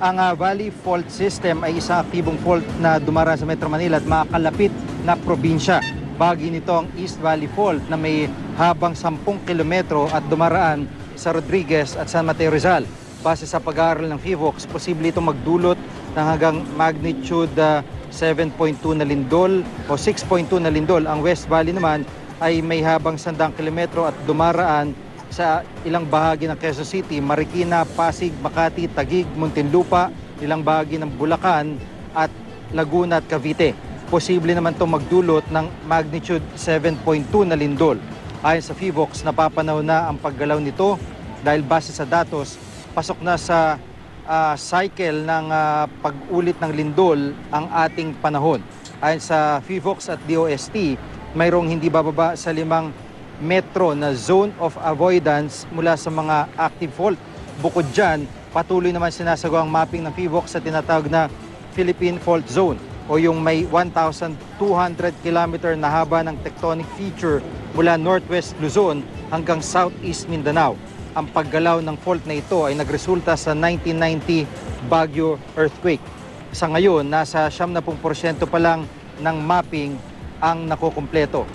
Ang Valley Fault System ay isang aktibong fault na dumaraan sa Metro Manila at makakalapit na probinsya. Bahagi nito ang East Valley Fault na may habang 10 kilometro at dumaraan sa Rodriguez at San Mateo Rizal. Base sa pag-aaral ng PHIVOLCS, posible itong magdulot ng hanggang magnitude 7.2 na lindol o 6.2 na lindol. Ang West Valley naman ay may habang 100 kilometro at dumaraan sa ilang bahagi ng Quezon City, Marikina, Pasig, Makati, Taguig, Muntinlupa, ilang bahagi ng Bulacan at Laguna at Cavite. Posible naman itong magdulot ng magnitude 7.2 na lindol. Ayon sa PHIVOLCS, napapanaw na ang paggalaw nito dahil base sa datos, pasok na sa cycle ng pag-ulit ng lindol ang ating panahon. Ayon sa PHIVOLCS at DOST, mayroong hindi bababa sa 5 metro na zone of avoidance mula sa mga active fault. Bukod dyan, patuloy naman sinasagawa ang mapping ng PHIVOLCS sa tinatawag na Philippine Fault Zone o yung may 1,200 kilometer na haba ng tectonic feature mula Northwest Luzon hanggang Southeast Mindanao. Ang paggalaw ng fault na ito ay nagresulta sa 1990 Baguio earthquake. Sa ngayon, nasa 70% pa lang ng mapping ang nakukumpleto.